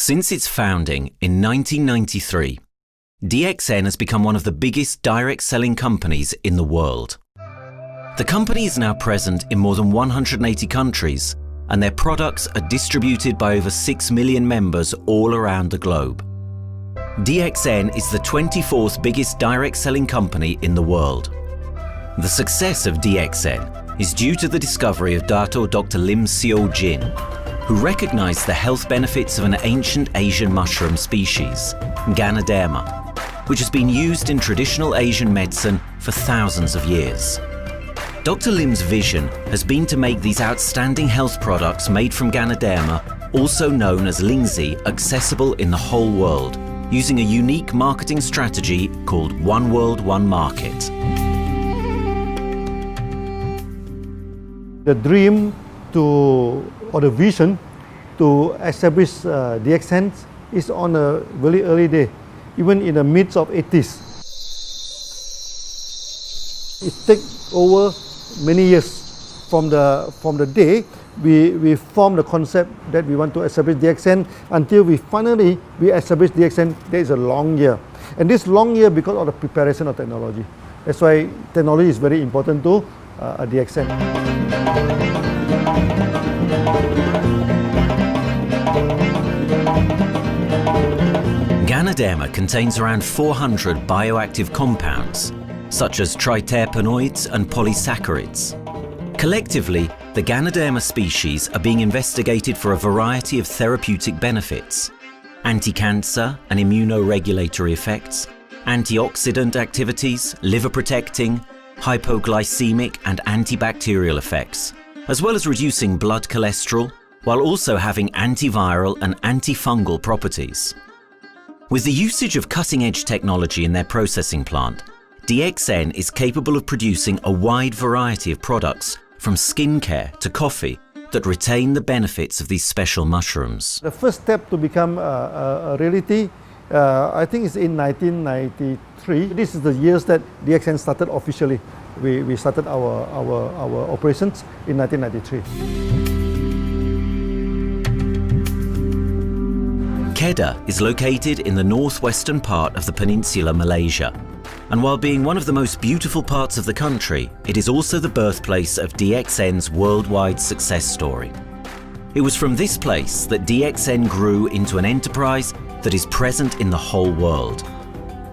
Since its founding in 1993, DXN has become one of the biggest direct selling companies in the world. The company is now present in more than 180 countries, and their products are distributed by over 6 million members all around the globe. DXN is the 24th biggest direct selling company in the world. The success of DXN is due to the discovery of Dr. Lim Seo Jin, who recognized the health benefits of an ancient Asian mushroom species, Ganoderma, which has been used in traditional Asian medicine for thousands of years. Dr. Lim's vision has been to make these outstanding health products made from Ganoderma, also known as Lingzi, accessible in the whole world, using a unique marketing strategy called One World, One Market. The dream or the vision to establish DXN is on a very early day, even in the midst of 80s. It takes over many years from the day we formed the concept that we want to establish DXN until we finally establish DXN. There is a long year, and this long year because of the preparation of technology. That's why technology is very important to DXN. Ganoderma contains around 400 bioactive compounds, such as triterpenoids and polysaccharids. Collectively, the Ganoderma species are being investigated for a variety of therapeutic benefits: anti-cancer and immunoregulatory effects, antioxidant activities, liver protecting, hypoglycemic and antibacterial effects, as well as reducing blood cholesterol, while also having antiviral and antifungal properties. With the usage of cutting-edge technology in their processing plant, DXN is capable of producing a wide variety of products, from skincare to coffee, that retain the benefits of these special mushrooms. The first step to become a reality, I think, is in 1993. This is the years that DXN started officially. We started our operations in 1993. Kedah is located in the northwestern part of the peninsula Malaysia, and while being one of the most beautiful parts of the country, it is also the birthplace of DXN's worldwide success story. It was from this place that DXN grew into an enterprise that is present in the whole world.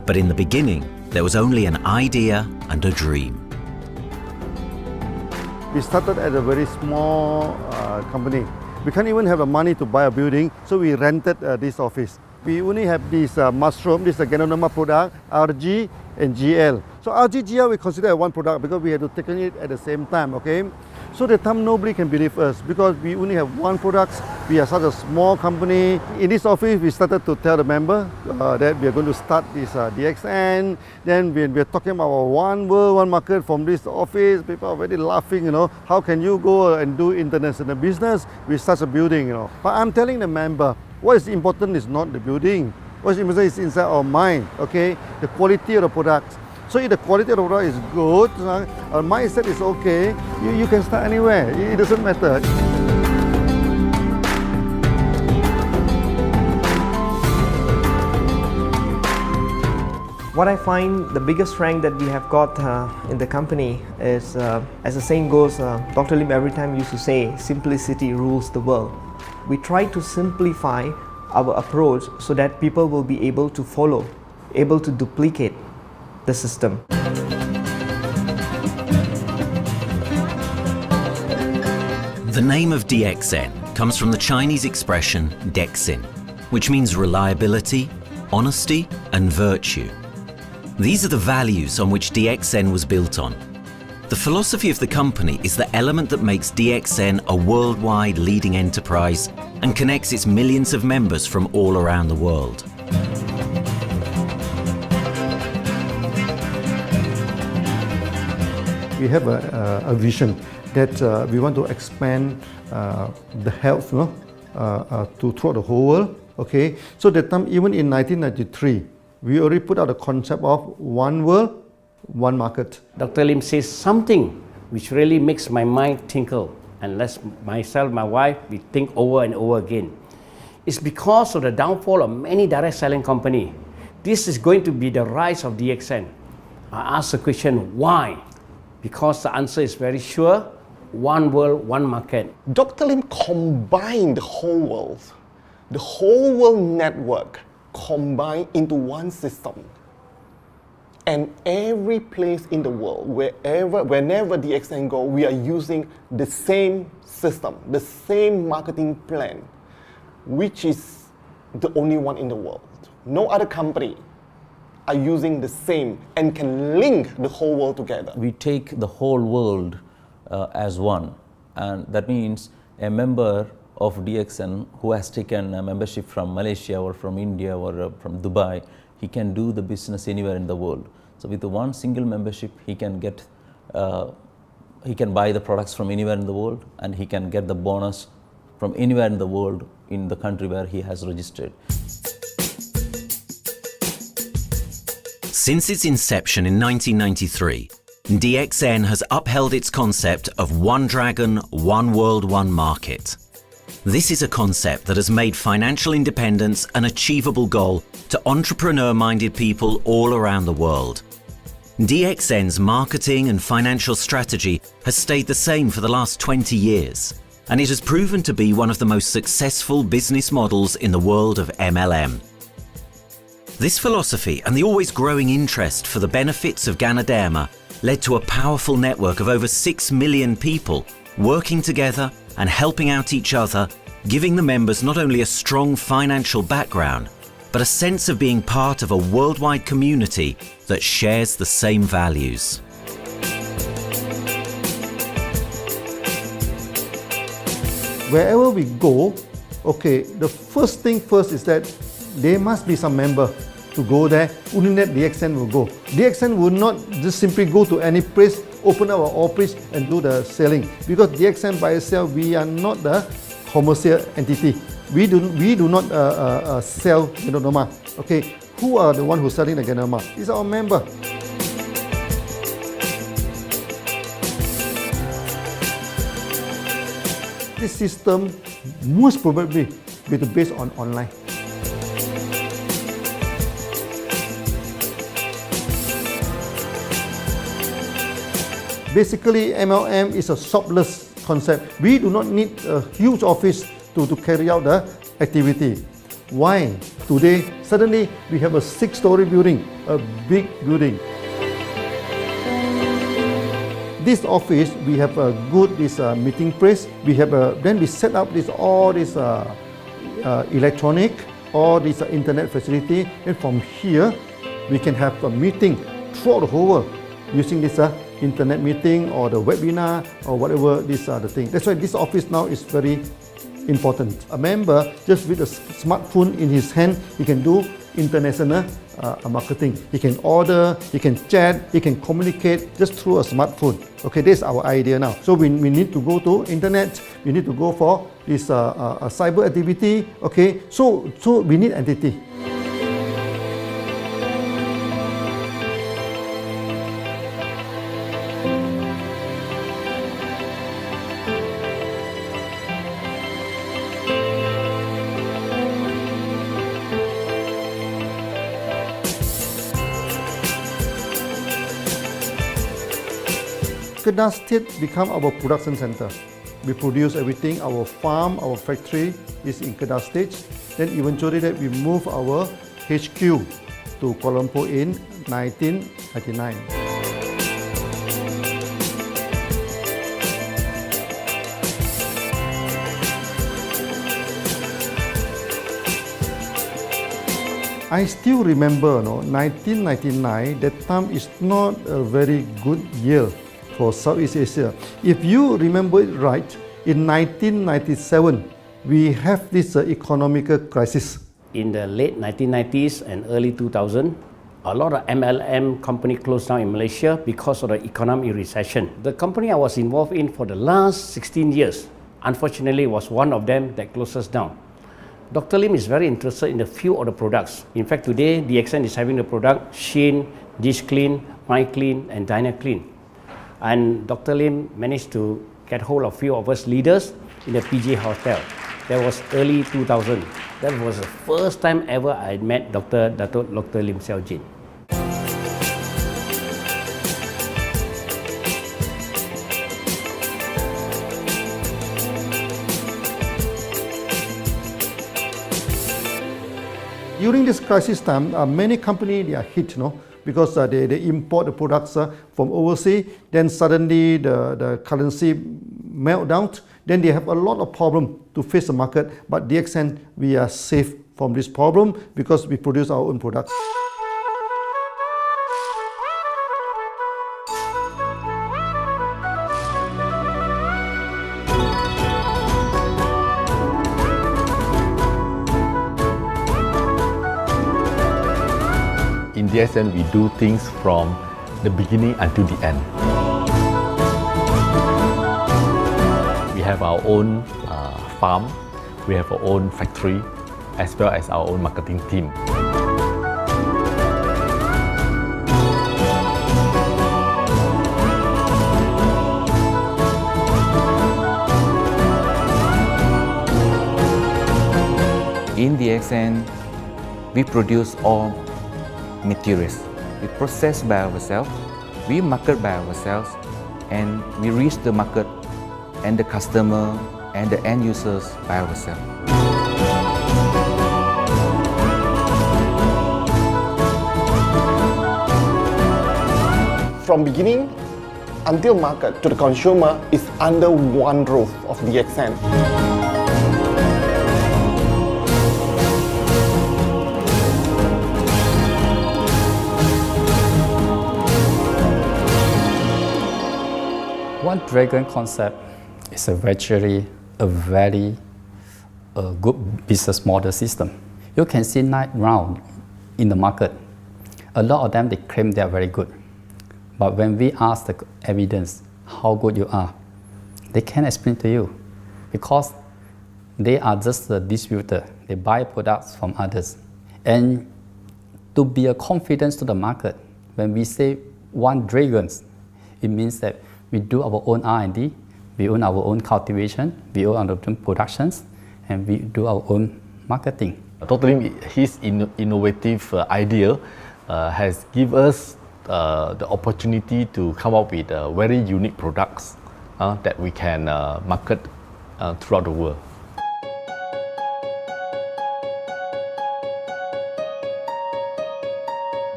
But in the beginning, there was only an idea and a dream. We started at a very small company. We can't even have the money to buy a building, so we rented this office. We only have this mushroom, this Ganoderma product, RG and GL. So RG, GL we consider as one product because we had to take it at the same time, okay? So the time nobody can believe us because we only have one product. We are such a small company. In this office, we started to tell the member that we are going to start this DXN. Then we are talking about one world, one market from this office. People are very laughing, how can you go and do international business with such a building, But I'm telling the member, what is important is not the building. What is important is inside our mind, okay? The quality of the product. So if the quality of the product is good, our mindset is okay, you can start anywhere. It doesn't matter. What I find the biggest strength that we have got in the company is, as the saying goes, Dr. Lim every time used to say, simplicity rules the world. We try to simplify our approach so that people will be able to follow, able to duplicate the system. The name of DXN comes from the Chinese expression DXN, which means reliability, honesty, and virtue. These are the values on which DXN was built on. The philosophy of the company is the element that makes DXN a worldwide leading enterprise and connects its millions of members from all around the world. We have a vision that we want to expand the health to throughout the whole world. Okay, so that time, even in 1993, we already put out the concept of one world, one market. Dr. Lim says something which really makes my mind tinkle, and lets myself, my wife, we think over and over again. It's because of the downfall of many direct selling companies. This is going to be the rise of DXN. I ask the question, why? Because the answer is very sure, one world, one market. Dr. Lim combined the whole world network combined into one system. And every place in the world, whenever DXN go, we are using the same system, the same marketing plan, which is the only one in the world. No other company are using the same and can link the whole world together. We take the whole world as one, and that means a member of DXN who has taken a membership from Malaysia or from India or from Dubai, he can do the business anywhere in the world. So with the one single membership, he can get, he can buy the products from anywhere in the world, and he can get the bonus from anywhere in the world in the country where he has registered. Since its inception in 1993, DXN has upheld its concept of one dragon, one world, one market. This is a concept that has made financial independence an achievable goal to entrepreneur-minded people all around the world. DXN's marketing and financial strategy has stayed the same for the last 20 years, and it has proven to be one of the most successful business models in the world of MLM. This philosophy and the always growing interest for the benefits of Ganoderma led to a powerful network of over 6 million people working together and helping out each other, giving the members not only a strong financial background, but a sense of being part of a worldwide community that shares the same values. Wherever we go, okay, the first thing first is that there must be some member to go there. Only that DXN will go. DXN will not just simply go to any place, open our office and do the selling. Because DXN by itself, we are not the commercial entity. We do not sell Ganoderma. Okay, who are the one who's selling the Ganoderma? It's our member. This system most probably will be based on online. Basically, MLM is a shopless concept. We do not need a huge office to carry out the activity. Why? Today, suddenly we have a 6-story building, a big building. This office, we have a good meeting place. We have then we set up all this electronic, all this internet facility, and from here we can have a meeting throughout the whole world using this internet meeting or the webinar or whatever these are the things. That's why this office now is very important. A member, just with a smartphone in his hand, he can do international marketing. He can order, he can chat, he can communicate just through a smartphone. Okay, this is our idea now. So we need to go to internet, we need to go for this cyber activity. Okay, so we need entity. Kedah State become our production center. We produce everything. Our farm, our factory is in Kedah State. Then eventually that we move our HQ to Kuala Lumpur in 1999. I still remember, 1999, that time is not a very good year for Southeast Asia. If you remember it right, in 1997, we have this economic crisis. In the late 1990s and early 2000, a lot of MLM company closed down in Malaysia because of the economic recession. The company I was involved in for the last 16 years, unfortunately, was one of them that closes down. Dr. Lim is very interested in a few of the products. In fact, today, DXN is having the product Sheen, Dish Clean, My Clean, and Diner Clean. And Dr. Lim managed to get hold of a few of us leaders in the PJ Hotel. That was early 2000. That was the first time ever I met Dr. Lim Xiaojin. During this crisis time, many companies they are hit, because they import the products from overseas. Then suddenly the currency melt down. Then they have a lot of problem to face the market. But DXN, we are safe from this problem because we produce our own products. In DXN, we do things from the beginning until the end. We have our own farm, we have our own factory, as well as our own marketing team. In DXN, we produce all materials. We process by ourselves, we market by ourselves, and we reach the market and the customer and the end users by ourselves. From beginning until market to the consumer is under one roof of DXN. One Dragon concept is a very good business model system. You can see 9 rounds in the market. A lot of them, they claim they are very good. But when we ask the evidence how good you are, they can't explain to you because they are just a distributor. They buy products from others. And to be a confidence to the market, when we say One Dragons, it means that we do our own R&D, we own our own cultivation, we own our own productions, and we do our own marketing. Dr. Lim, his innovative idea has given us the opportunity to come up with very unique products that we can market throughout the world.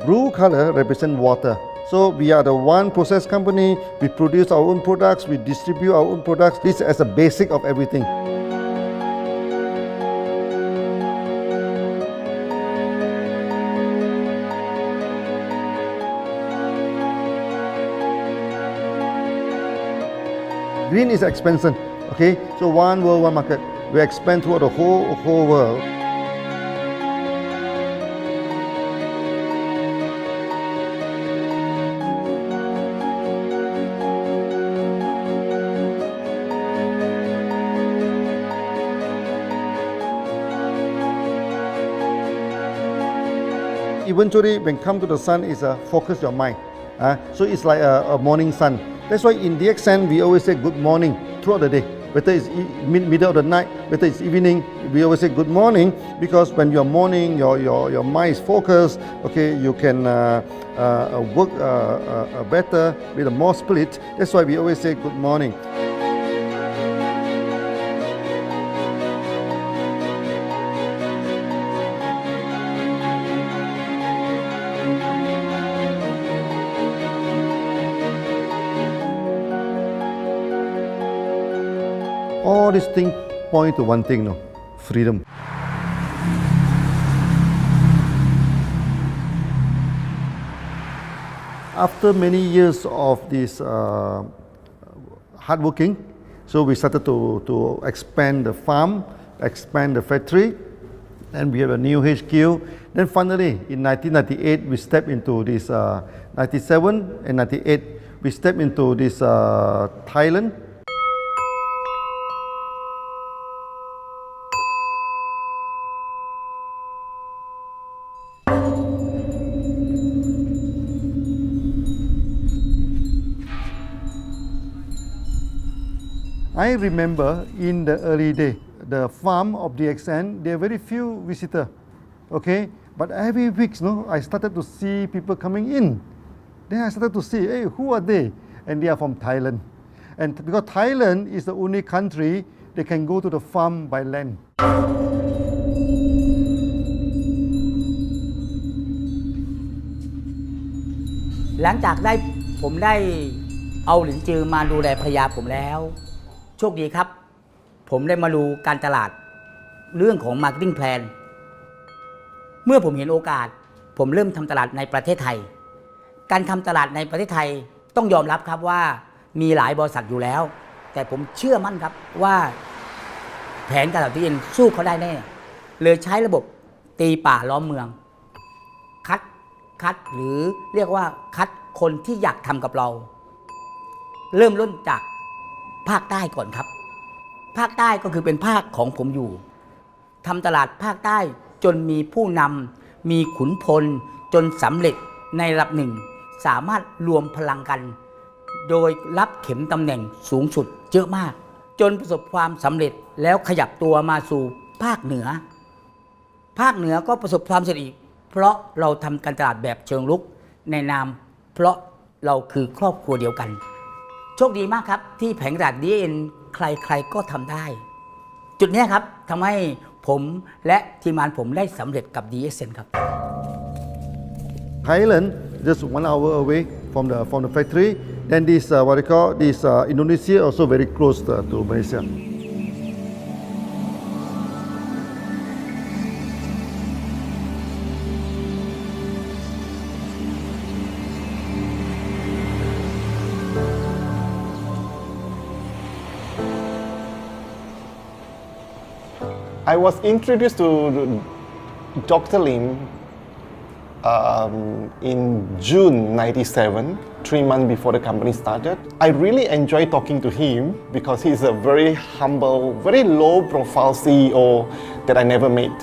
Blue color represents water. So we are the one process company, we produce our own products, we distribute our own products. This is as a basic of everything. Green is expansion, okay? So one world, one market. We expand throughout the whole world. Eventually, when come to the sun, is focus your mind. So it's like a morning sun. That's why in DXN, we always say good morning throughout the day. Whether it's middle of the night, whether it's evening, we always say good morning because when you're morning, your mind is focused. Okay, you can work better with a more spirit. That's why we always say good morning. All these things point to one thing, freedom. After many years of this hard working, so we started to expand the farm, expand the factory, and we have a new HQ. Then finally, in 1998, we stepped into this, 97 and 98, we stepped into this Thailand. I remember in the early day, the farm of DXN, there are very few visitors, okay? But every week, I started to see people coming in. Then I started to see, hey, who are they? And they are from Thailand. And because Thailand is the only country they can go to the farm by land. หลังจากผมได้เอาหลินจือมาดูแลภรรยาผมแล้ว โชคดีครับ ผมได้มาดูการตลาดเรื่องของ Marketing Plan เมื่อผมเห็นโอกาส ผมเริ่มทำตลาดในประเทศไทย การทำตลาดในประเทศไทยต้องยอมรับครับว่ามีหลายบริษัทอยู่แล้ว แต่ผมเชื่อมั่นครับว่าแผนการตลาดที่เอ็นสู้เขาได้แน่เลยใช้ระบบตีป่าล้อมเมืองคัดหรือเรียกว่าคัดคนที่อยากทำกับเรา เริ่มต้นจากภาคใต้ก่อนครับภาคใต้ก็คือเป็นภาคของผมอยู่ทำตลาดภาคใต้จนมีผู้นำมีขุนพลจนสำเร็จในระดับหนึ่งสามารถรวมพลังกัน โดยรับเข็มตำแหน่งสูงสุดเยอะมากจนประสบความสำเร็จแล้วขยับตัวมาสู่ภาคเหนือก็ประสบความสำเร็จอีกเพราะเราทำการตลาดแบบเชิงรุกในนามเพราะเราคือครอบครัวเดียวกันโชคดีมากครับที่แผงตลาด DXN ใครๆก็ทำได้จุดนี้ครับทำให้ผมและทีมงานผมได้สำเร็จกับ DXN ครับ Thailand just 1 hour away from the factory. Then this what they call this Indonesia also very close to Malaysia. I was introduced to Dr. Lim in June '97, 3 months before the company started. I really enjoyed talking to him because he's a very humble, very low-profile CEO that I never met.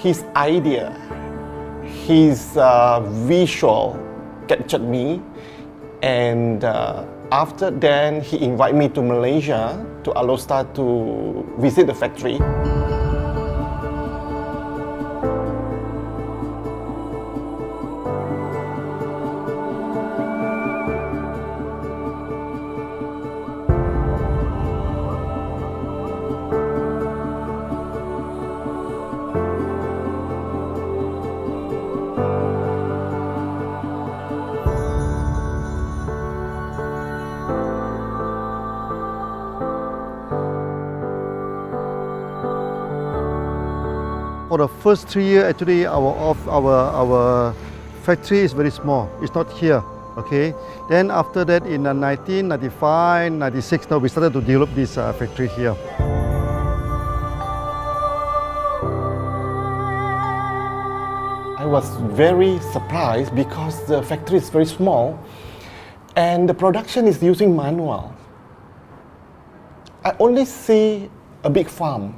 His idea, his visual captured me, and after then he invited me to Malaysia to Alostar to visit the factory. For the first 3 years, actually, our factory is very small. It's not here, okay? Then after that, in 1995, 96, now we started to develop this factory here. I was very surprised because the factory is very small and the production is using manual. I only see a big farm.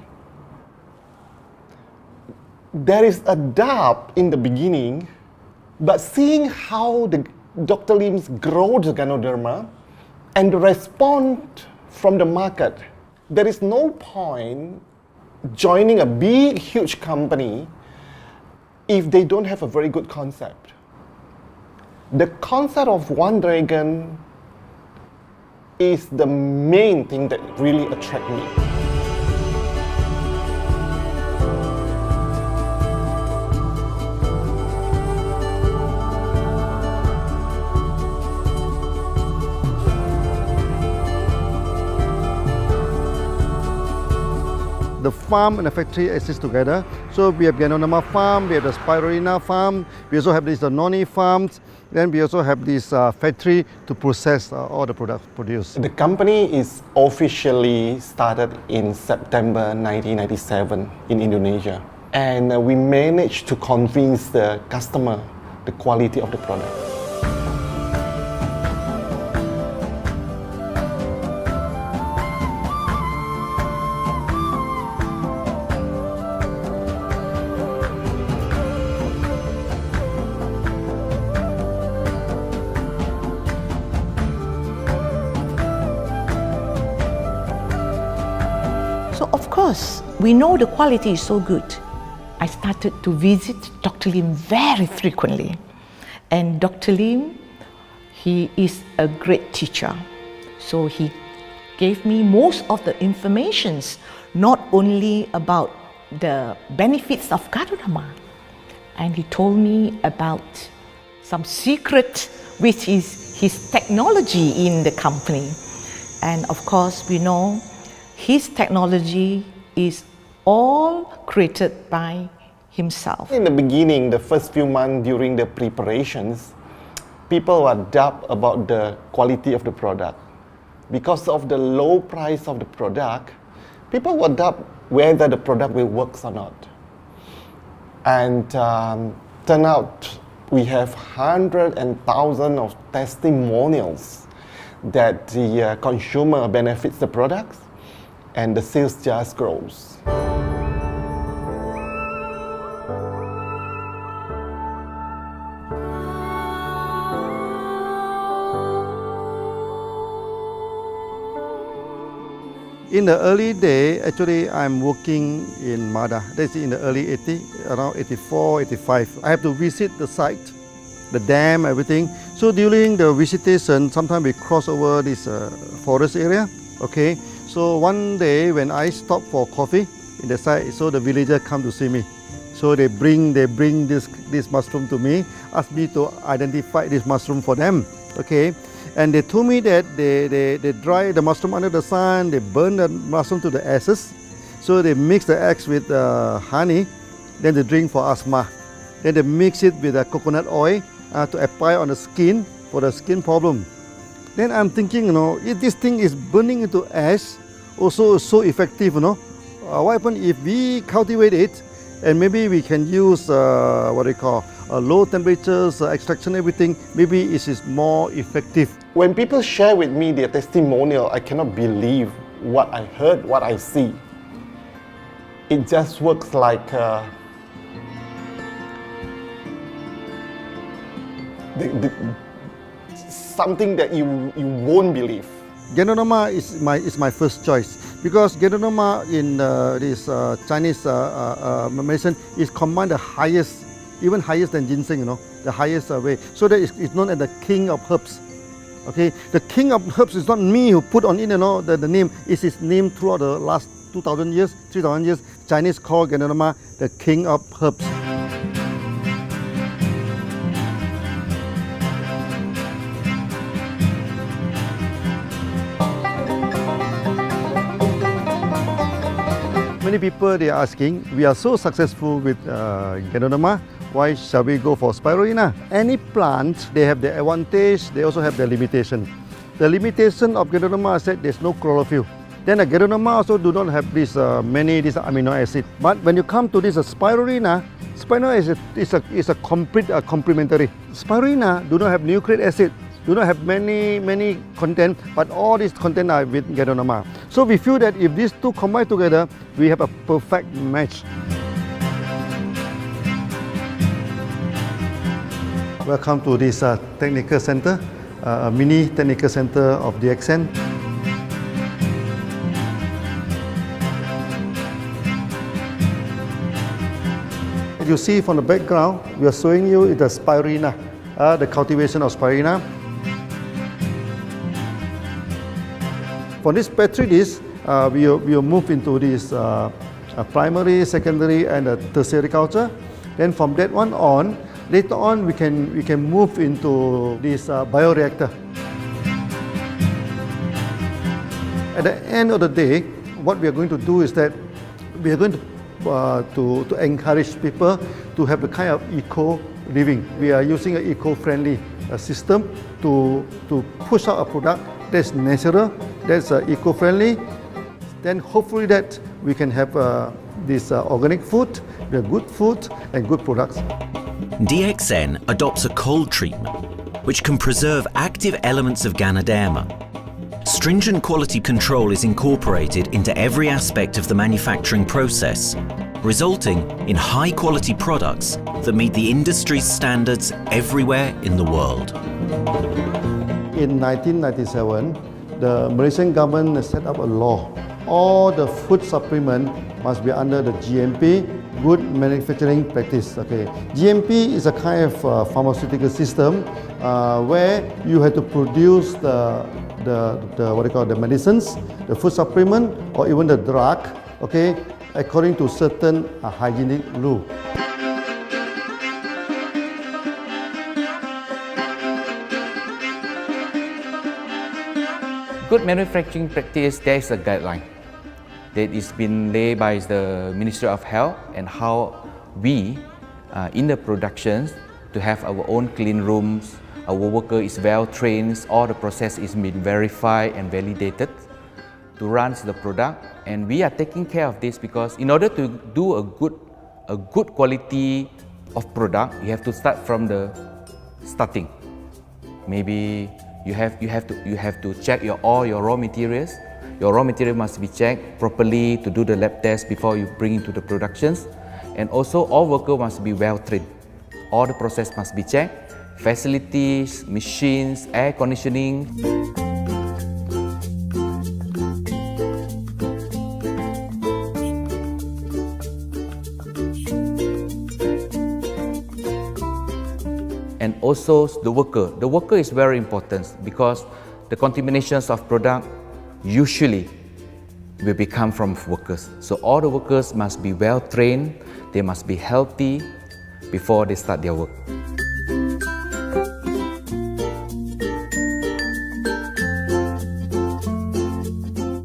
There is a doubt in the beginning, but seeing how Dr. Lim's grow the Ganoderma and the response from the market, there is no point joining a big, huge company if they don't have a very good concept. The concept of One Dragon is the main thing that really attracts me. The farm and the factory exist together. So we have Ganoderma farm, we have the Spirulina farm, we also have the noni farms, then we also have this factory to process all the products produced. The company is officially started in September 1997 in Indonesia. And we managed to convince the customer the quality of the product. because we know the quality is so good, I started to visit Dr. Lim very frequently. And Dr. Lim, he is a great teacher. So he gave me most of the informations, not only about the benefits of Gadonama, and he told me about some secret, which is his technology in the company. And of course, we know his technology is all created by himself. In the beginning, the first few months during the preparations, people were doubt about the quality of the product. Because of the low price of the product, people were doubt whether the product will work or not. And turn out we have hundreds and thousands of testimonials that the consumer benefits the products and the sales just grows. In the early day, actually, I'm working in Mada. That's in the early 80s, around 84, 85. I have to visit the site, the dam, everything. So during the visitation, sometimes we cross over this forest area. Okay. So one day when I stop for coffee in the site, so the villager come to see me. So they bring this mushroom to me, ask me to identify this mushroom for them. Okay. And they told me that they dry the mushroom under the sun, they burn the mushroom to the ashes. So they mix the eggs with honey, then they drink for asthma. Then they mix it with coconut oil to apply on the skin for the skin problem. Then I'm thinking, if this thing is burning into ash, also so effective, what happens if we cultivate it and maybe we can use low temperatures, extraction, everything, maybe it is more effective. When people share with me their testimonial, I cannot believe what I heard, what I see. It just works like something that you won't believe. Gadonama is my first choice because Gadonama in this Chinese medicine is combined the highest, even higher than ginseng, the highest way. So that it's known as the king of herbs. Okay, the king of herbs is not me who put on it, the name. It's his name throughout the last 2,000 years, 3,000 years. Chinese call Gadonama the king of herbs. Many people they are asking, we are so successful with Gadonama, why shall we go for spirulina? Any plant, they have their advantage, they also have their limitation. The limitation of Gadonama is that there's no chlorophyll. Then the Gadonama also do not have this many amino acid. But when you come to this spirulina, spirulina is a complete complementary. Spirulina do not have nucleic acid, do not have many content, but all these content are with Gadonama. So we feel that if these two combine together, we have a perfect match. Welcome to this technical center, a mini technical center of DXN. You see from the background, we are showing you the spirulina, the cultivation of spirulina. For this petri dish, we will move into this primary, secondary, and tertiary culture. Then from that one on, later on we can move into this bioreactor. At the end of the day, what we are going to do is that we are going to encourage people to have a kind of eco living. We are using an eco-friendly system to push out a product that's natural, that's eco-friendly. Then hopefully that we can have this organic food, good food and good products. DXN adopts a cold treatment which can preserve active elements of Ganoderma. Stringent quality control is incorporated into every aspect of the manufacturing process, resulting in high-quality products that meet the industry's standards everywhere in the world. In 1997, the Malaysian government set up a law all the food supplement must be under the GMP, Good Manufacturing Practice. Okay, GMP is a kind of pharmaceutical system where you have to produce the what do you call the medicines, the food supplement, or even the drug. Okay, according to certain hygienic rule. Good manufacturing practice, there is a guideline that is been laid by the Ministry of Health and how we in the productions to have our own clean rooms, our worker is well trained, all the process is been verified and validated to run the product, and we are taking care of this because in order to do a good quality of product, you have to start from the starting. Maybe you have to check all your raw materials. Your raw material must be checked properly to do the lab test before you bring into the productions. And also all workers must be well trained. All the process must be checked. Facilities, machines, air conditioning. And also the worker. The worker is very important because the contaminations of product usually will become from workers. So all the workers must be well trained, they must be healthy before they start their work.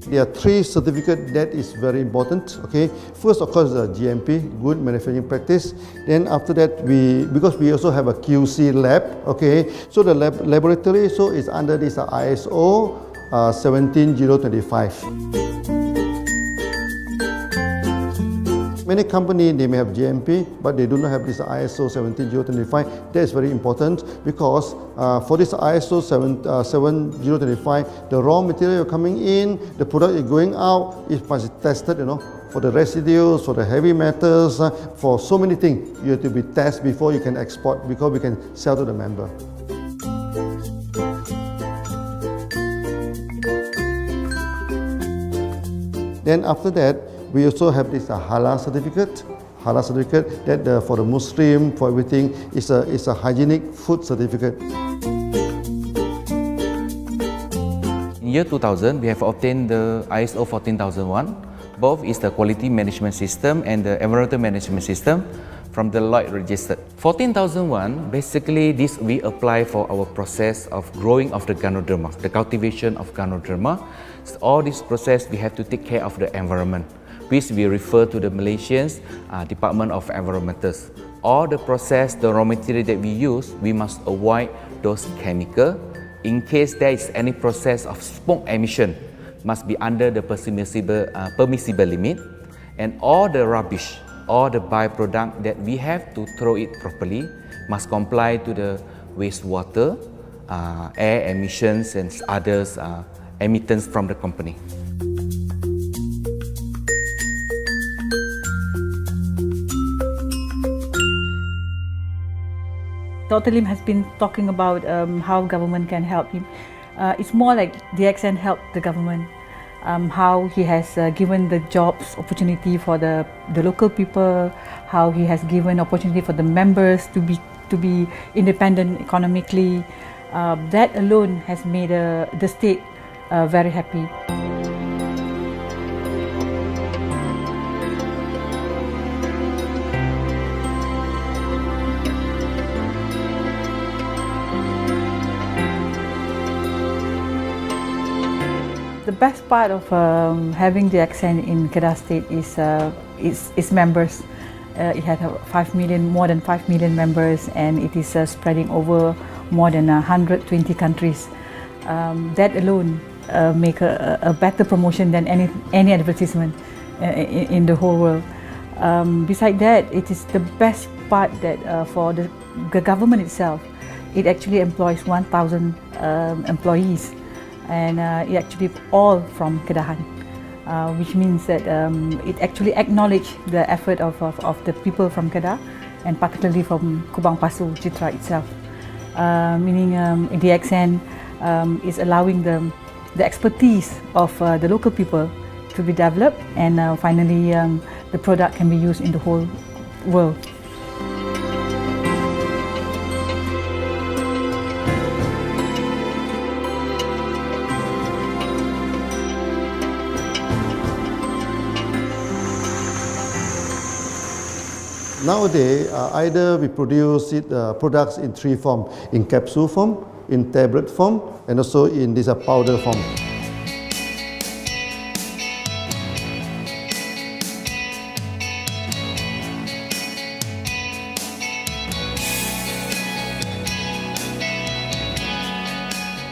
There are 3 certificates that is very important. Okay, first of course the GMP, Good Manufacturing Practice. Then after that because we also have a QC lab. Okay, so the laboratory so is under this ISO 17025. Many companies they may have GMP, but they do not have this ISO 17025. That is very important because for this ISO 7025, the raw material coming in, the product is going out, it must be tested, for the residues, for the heavy metals, for so many things. You have to be tested before you can export, because we can sell to the member. Then after that, we also have this halal certificate. Halal certificate that for the Muslim, for everything, is a hygienic food certificate. In year 2000, we have obtained the ISO 14001. Both is the quality management system and the environmental management system from the Lloyd registered. 14001, basically this we apply for our process of growing of the Ganoderma, the cultivation of Ganoderma. So all this process we have to take care of the environment, which we refer to the Malaysians Department of Environmentals. All the process, the raw material that we use, we must avoid those chemicals. In case there is any process of smoke emission, must be under the permissible limit, and all the rubbish, all the byproduct that we have to throw it properly must comply to the wastewater, air emissions and others emittance from the company. Dr. Lim has been talking about how government can help him. It's more like DXN helped the government, how he has given the jobs opportunity for the local people, how he has given opportunity for the members to be independent economically. That alone has made the state very happy. The best part of having DXN in Kedah State is its members. It had more than 5 million members, and it is spreading over more than 120 countries. That alone make a better promotion than any advertisement in the whole world. Besides that, it is the best part that for the government itself, it actually employs 1,000 employees. And it actually all from Kedahan, which means that it actually acknowledges the effort of the people from Kedah, and particularly from Kubang Pasu Citra itself. Meaning DXN is allowing the expertise of the local people to be developed, and finally the product can be used in the whole world. Nowadays, either we produce products in three forms: in capsule form, in tablet form, and also in this powder form.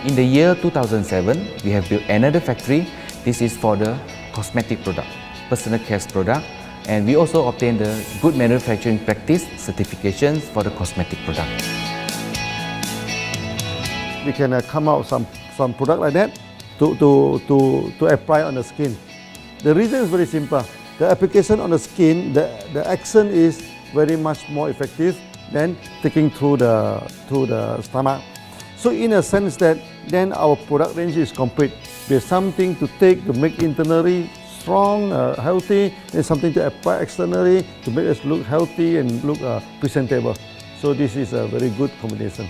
In the year 2007, we have built another factory. This is for the cosmetic product, personal care product, and we also obtained the Good Manufacturing Practice certifications for the cosmetic product. We can come out some product like that to apply on the skin. The reason is very simple. The application on the skin, the action is very much more effective than taking through the stomach. So in a sense that then our product range is complete. There's something to take to make internally strong, healthy, and something to apply externally to make us look healthy and look presentable. So this is a very good combination.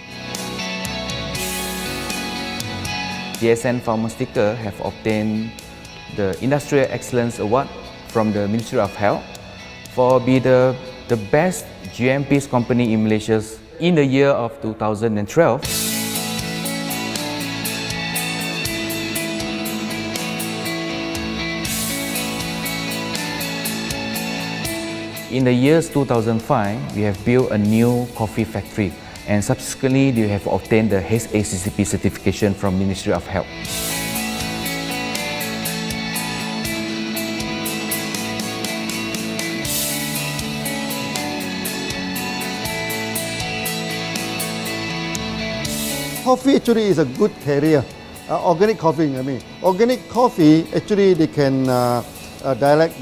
DXN Pharmaceutical have obtained the Industrial Excellence Award from the Ministry of Health for being the best GMP company in Malaysia in the year of 2012. In the years 2005, we have built a new coffee factory, and subsequently we have obtained the HACCP certification from Ministry of Health. Coffee actually is a good carrier. Organic coffee, I mean. Organic coffee, actually they can dilate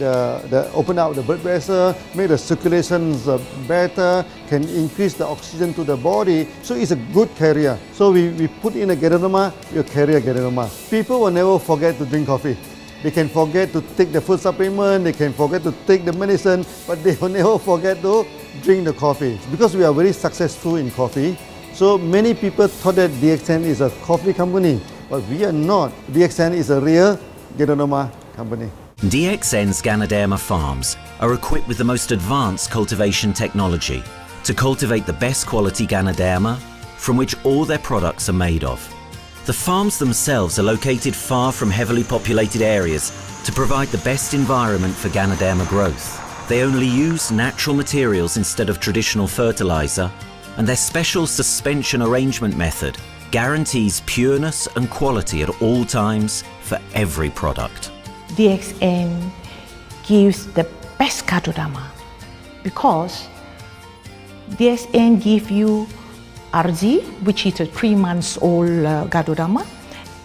open up the blood vessel, make the circulations better, can increase the oxygen to the body. So it's a good carrier. So we put in a Ganoderma, you carry a Ganoderma. People will never forget to drink coffee. They can forget to take the food supplement, they can forget to take the medicine, but they will never forget to drink the coffee. Because we are very successful in coffee, so many people thought that DXN is a coffee company, but we are not. DXN is a real Ganoderma company. DXN's Ganoderma farms are equipped with the most advanced cultivation technology to cultivate the best quality Ganoderma from which all their products are made of. The farms themselves are located far from heavily populated areas to provide the best environment for Ganoderma growth. They only use natural materials instead of traditional fertilizer, and their special suspension arrangement method guarantees pureness and quality at all times for every product. DXN gives the best Ganoderma because DXN gives you RZ, which is a 3 months old Ganoderma,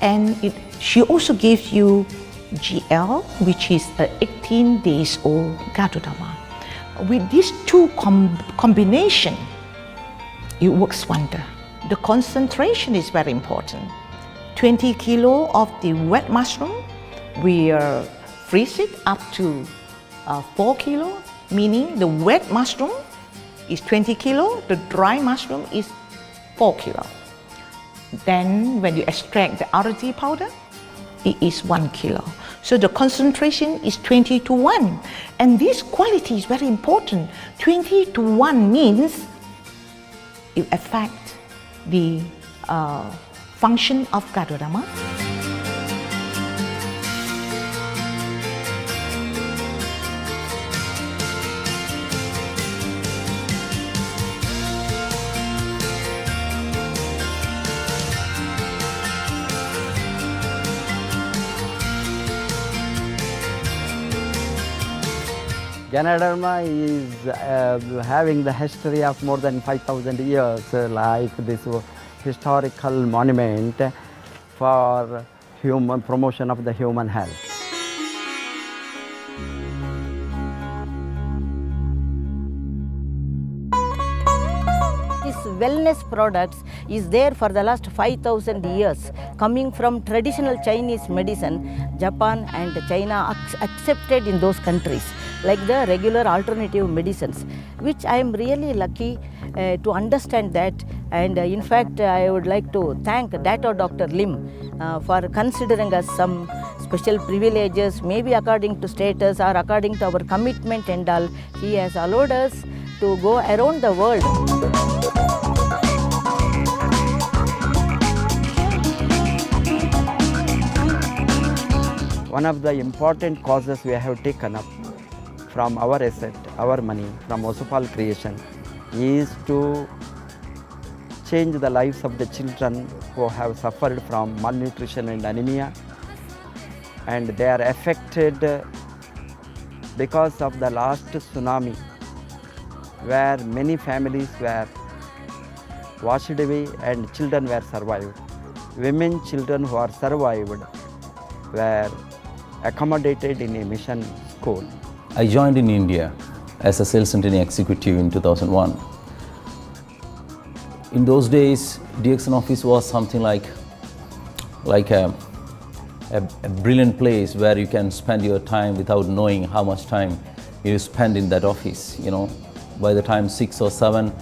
and she also gives you GL, which is a 18 days old Ganoderma. With these two combination, it works wonder. The concentration is very important. 20 kilo of the wet mushroom, we freeze it up to 4 kilo, meaning the wet mushroom is 20 kilo, the dry mushroom is 4 kilo. Then when you extract the RZ powder, it is 1 kilo. So the concentration is 20 to 1. And this quality is very important. 20 to 1 means it affects the function of Ganoderma. Ganoderma is having the history of more than 5,000 years, like this historical monument for human promotion of the human health. This wellness products is there for the last 5,000 years, coming from traditional Chinese medicine. Japan and China accepted in those countries, like the regular alternative medicines, which I am really lucky to understand that. And in fact, I would like to thank Dr. Lim for considering us some special privileges, maybe according to status or according to our commitment and all. He has allowed us to go around the world. One of the important causes we have taken up from our asset, our money, from Osopal creation, is to change the lives of the children who have suffered from malnutrition and anemia, and they are affected because of the last tsunami, where many families were washed away and children were survived. Women, children who are survived were accommodated in a mission school. I joined in India as a sales and training executive in 2001. In those days, DXN office was something like a brilliant place where you can spend your time without knowing how much time you spend in that office. You know, by the time 6 or 7,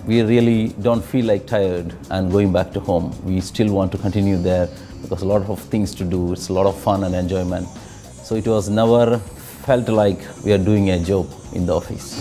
we really don't feel like tired and going back to home. We still want to continue there because a lot of things to do. It's a lot of fun and enjoyment. So it was never felt like we are doing a job in the office.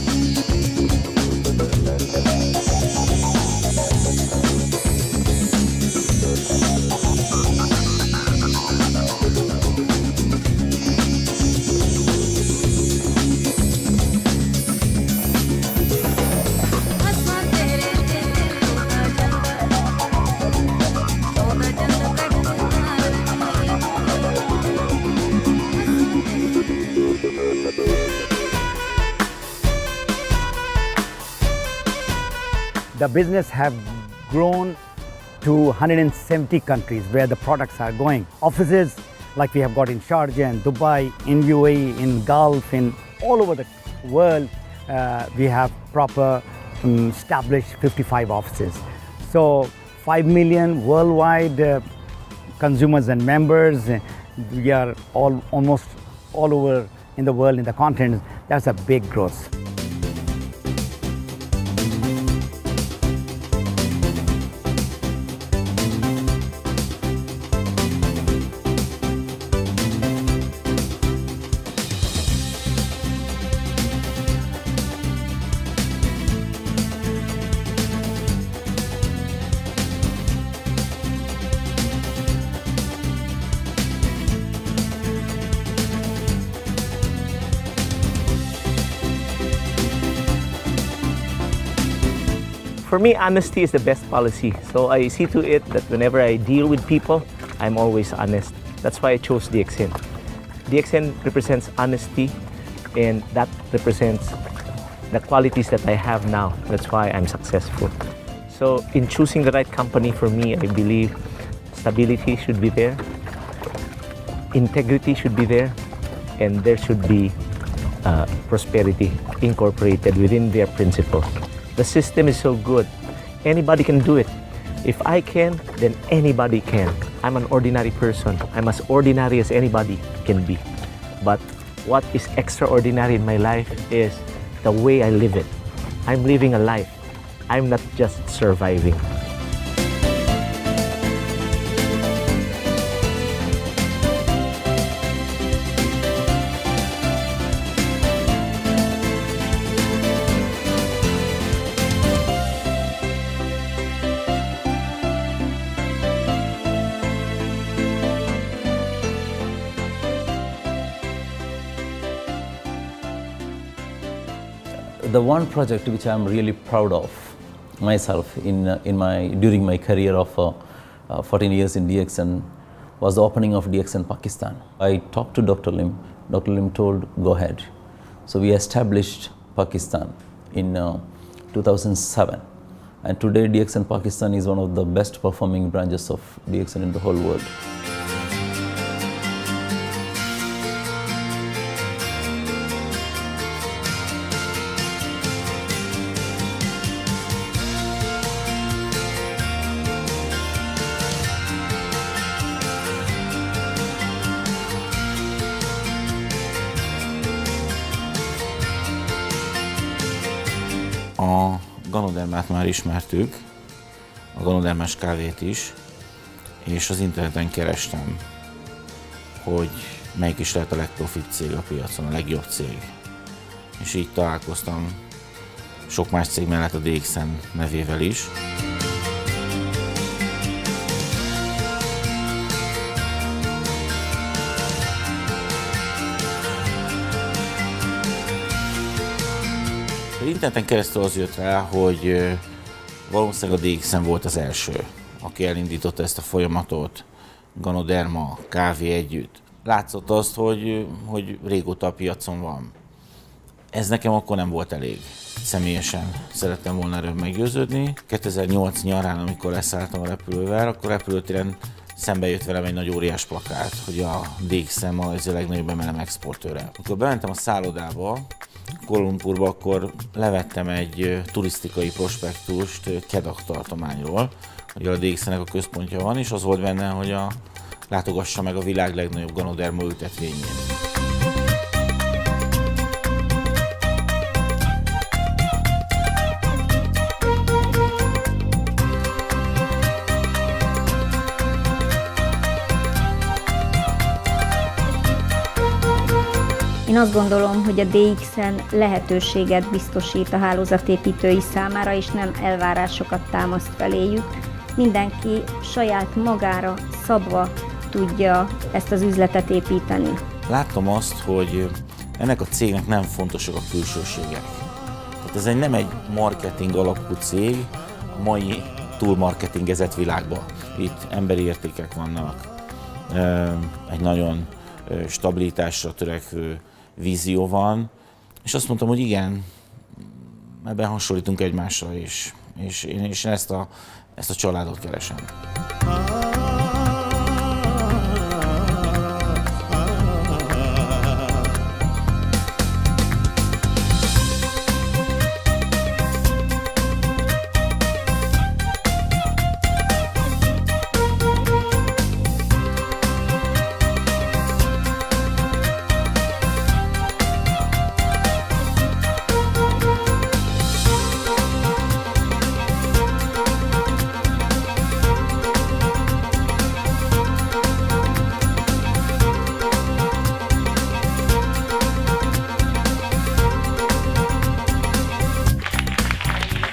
The business have grown to 170 countries where the products are going. Offices like we have got in Sharjah and Dubai, in UAE, in Gulf, in all over the world, we have proper established 55 offices. So 5 million worldwide consumers and members. We are almost all over in the world, in the continent. That's a big growth. For me, honesty is the best policy. So I see to it that whenever I deal with people, I'm always honest. That's why I chose DXN. DXN represents honesty, and that represents the qualities that I have now. That's why I'm successful. So in choosing the right company for me, I believe stability should be there, integrity should be there, and there should be prosperity incorporated within their principle. The system is so good. Anybody can do it. If I can, then anybody can. I'm an ordinary person. I'm as ordinary as anybody can be. But what is extraordinary in my life is the way I live it. I'm living a life. I'm not just surviving. The one project which I am really proud of myself during my career of 14 years in DXN was the opening of DXN Pakistan. I talked to Dr. Lim. Dr. Lim told, go ahead. So we established Pakistan in 2007. And today DXN Pakistan is one of the best performing branches of DXN in the whole world. A Ganodermát már ismertük, a ganodermás kávét is, és az interneten kerestem, hogy melyik is lehet a legprofibb cég a piacon, a legjobb cég. És így találkoztam sok más cég mellett a DXN nevével is. Interneten keresztül az jött rá, hogy valószínűleg a DXN volt az első, aki elindította ezt a folyamatot, Ganoderma, kávé együtt. Látszott azt, hogy régóta a piacon van. Ez nekem akkor nem volt elég. Személyesen szerettem volna erről meggyőződni. 2008 nyarán, amikor leszálltam a repülővel, akkor repülőtéren szembe jött velem egy nagy óriás plakát, hogy a DXN ma ez a legnagyobb MLM exportőre. Amikor bementem a szállodába, Kuala Lumpurba, akkor levettem egy turisztikai prospektust Kedah tartományról, hogy a DXN-nek a központja van, és az volt benne, hogy látogassa meg a világ legnagyobb ganoderma ültetvényét. Én azt gondolom, hogy a DXN lehetőséget biztosít a hálózatépítői számára, és nem elvárásokat támaszt feléjük. Mindenki saját magára szabva tudja ezt az üzletet építeni. Láttam azt, hogy ennek a cégnek nem fontosak a külsőségek. Tehát ez nem egy marketing alapú cég a mai túlmarketingezett világban. Itt emberi értékek vannak, egy nagyon stabilitásra törekvő vízió van, és azt mondtam, hogy igen, ebben hasonlítunk egymásra is, és én ezt a családot keresem.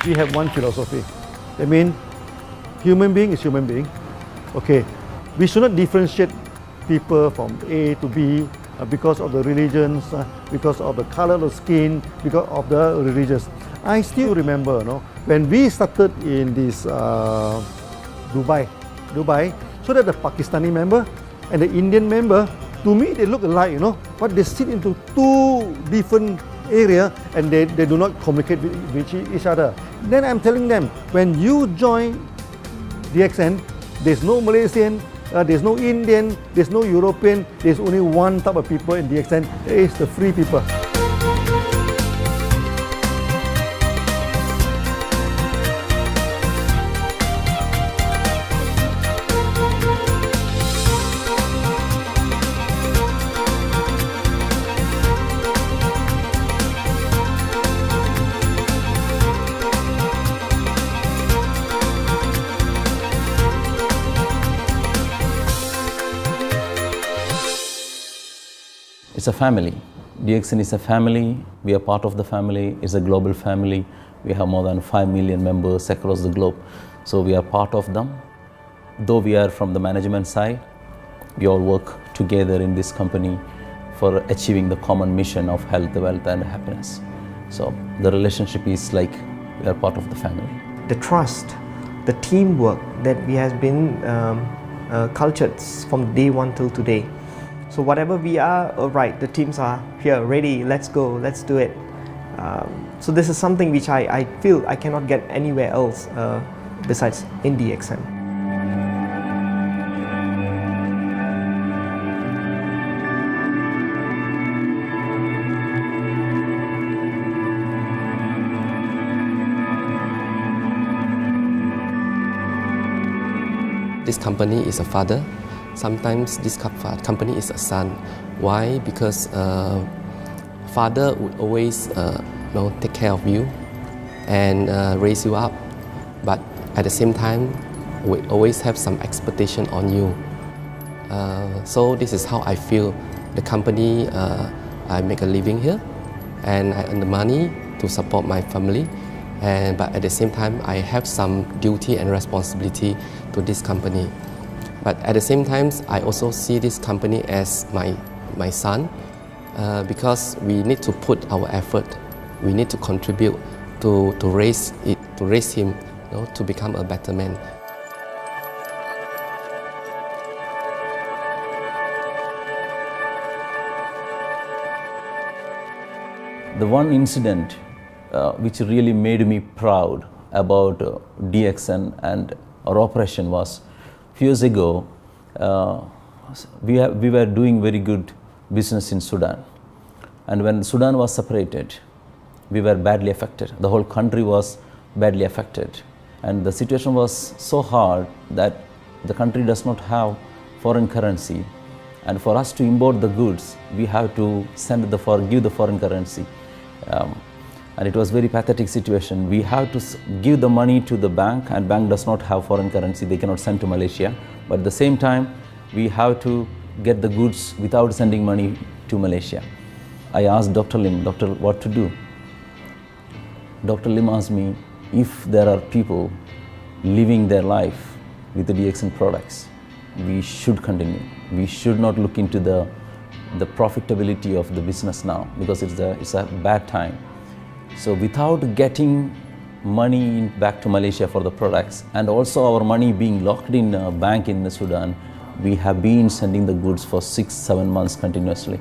We have one philosophy. I mean, human being is human being. Okay, we should not differentiate people from A to B because of the religions, because of the color of skin, because of the religious. I still remember, when we started in this Dubai, so that the Pakistani member and the Indian member, to me they look alike, but they sit into two different area and they do not communicate with each other. Then I'm telling them, when you join DXN, there's no Malaysian, there's no Indian, there's no European, there's only one type of people in DXN, it's the free people. It's a family. DXN is a family. We are part of the family. It's a global family. We have more than 5 million members across the globe. So we are part of them. Though we are from the management side, we all work together in this company for achieving the common mission of health, wealth and happiness. So the relationship is like we are part of the family. The trust, the teamwork that we has been cultured from day one till today. So whatever we are, right, the teams are here, ready, let's go, let's do it. So this is something which I feel I cannot get anywhere else besides in DXN. This company is a father. Sometimes this company is a son. Why? Because father would always take care of you, and raise you up. But at the same time, we always have some expectation on you. So this is how I feel. The company, I make a living here, and I earn the money to support my family. But at the same time, I have some duty and responsibility to this company. But at the same time, I also see this company as my son, because we need to put our effort, we need to contribute to raise him, to become a better man. The one incident which really made me proud about DXN and our operation was a few years ago. We were doing very good business in Sudan, and when Sudan was separated, we were badly affected. The whole country was badly affected, and the situation was so hard that the country does not have foreign currency, and for us to import the goods, we have to give the foreign currency. And it was very pathetic situation. We have to give the money to the bank, and bank does not have foreign currency, they cannot send to Malaysia. But at the same time, we have to get the goods without sending money to Malaysia. I asked Dr. Lim, doctor, what to do? Dr. Lim asked me, if there are people living their life with the DXN products, we should continue. We should not look into the profitability of the business now, because it's a bad time. So without getting money back to Malaysia for the products, and also our money being locked in a bank in Sudan, we have been sending the goods for 6-7 months continuously.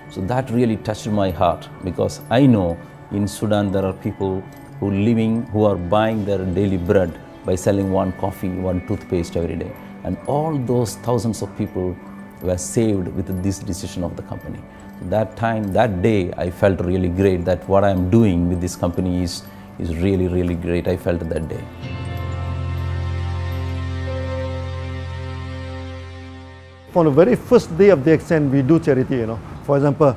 So that really touched my heart, because I know in Sudan there are people who are buying their daily bread by selling one coffee, one toothpaste every day. And all those thousands of people were saved with this decision of the company. That time, that day, I felt really great that what I am doing with this company is really, really great. I felt that day. From the very first day of DXN, we do charity. For example,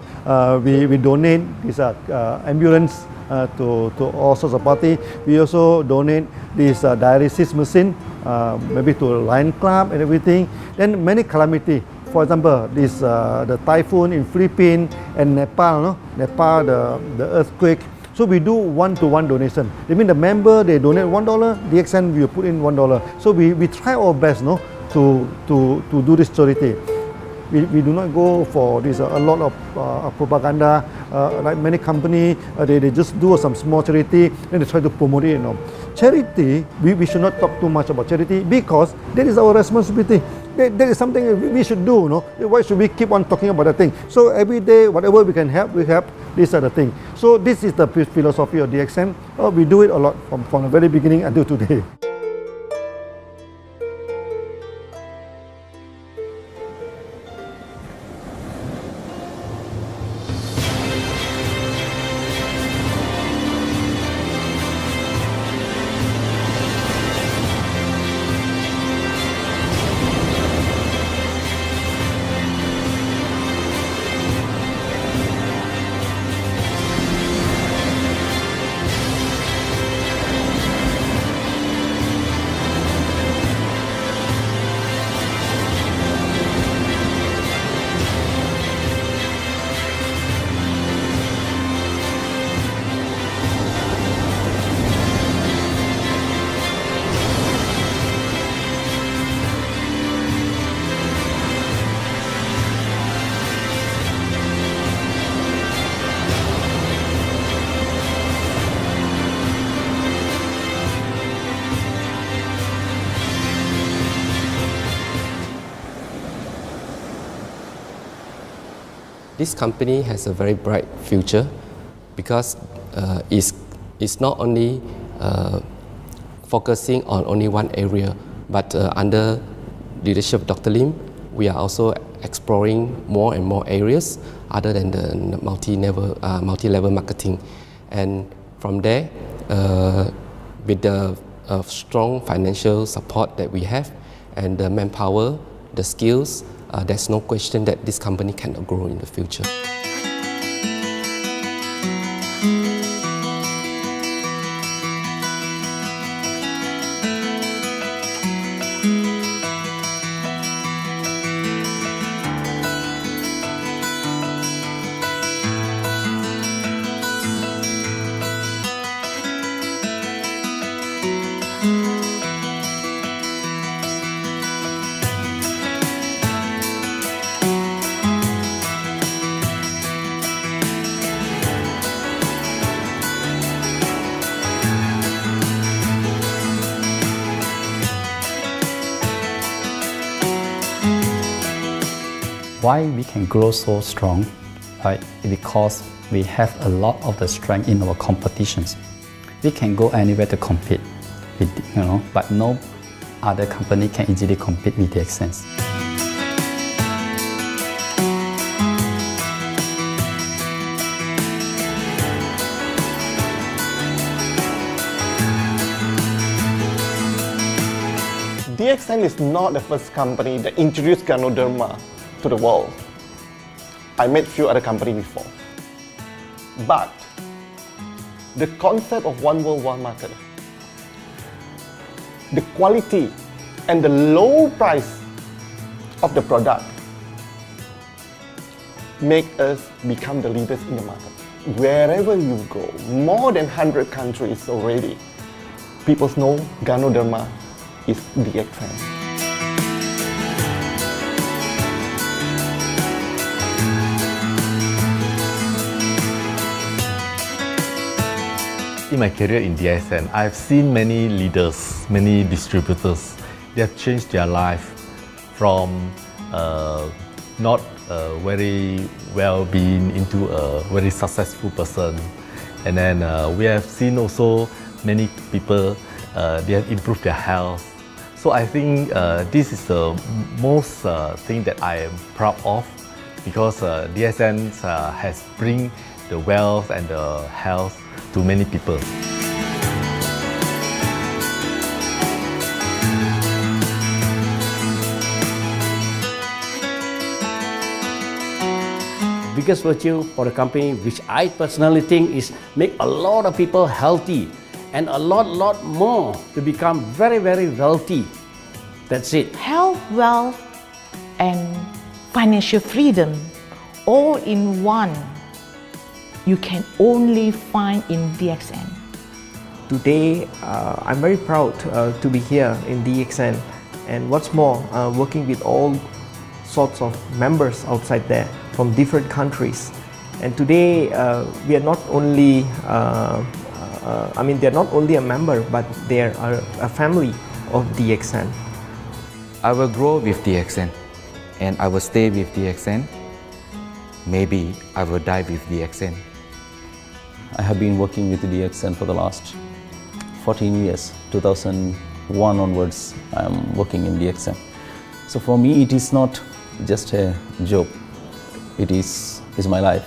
we donate this ambulance to all sorts of party. We also donate this dialysis machine, maybe to Lion Club and everything. Then many calamity. For example, this the typhoon in Philippines and Nepal. Nepal, the earthquake. So we do one-to-one donation. I mean, the member, they donate $1, DXN we will put in $1. So we try our best, to do this charity. We do not go for this a lot of propaganda, like many companies. They just do some small charity and they try to promote it. Charity, we should not talk too much about charity, because that is our responsibility. That is something we should do. Why should we keep on talking about that thing? So every day, whatever we can help, we help. These are the things. So this is the philosophy of DXN. We do it a lot from the very beginning until today. This company has a very bright future, because it's not only focusing on only one area, but under leadership of Dr. Lim, we are also exploring more and more areas other than the multi-level marketing. And from there, with the strong financial support that we have and the manpower, the skills, there's no question that this company cannot grow in the future. Why we can grow so strong, right? Because we have a lot of the strength in our competitions. We can go anywhere to compete, with, but no other company can easily compete with DXN. DXN is not the first company that introduced Ganoderma to the world. I met few other companies before. But the concept of one world, one market, the quality and the low price of the product make us become the leaders in the market. Wherever you go, more than 100 countries already, people know Ganoderma is DXN. In my career in DXN, I've seen many leaders, many distributors. They have changed their life from not very well-being into a very successful person. And then we have seen also many people, they have improved their health. So I think this is the most thing that I am proud of, because DXN has bring the wealth and the health to many people. Biggest virtue for the company, which I personally think is make a lot of people healthy and a lot more to become very wealthy. That's it. Health, wealth, and financial freedom all in one. You can only find in DXN. Today, I'm very proud to be here in DXN, and what's more, working with all sorts of members outside there from different countries. And today, we are not only, they're not only a member, but they're a family of DXN. I will grow with DXN, and I will stay with DXN. Maybe I will die with DXN. I have been working with DXN for the last 14 years. 2001 onwards, I am working in DXN. So for me, it is not just a job. It is my life.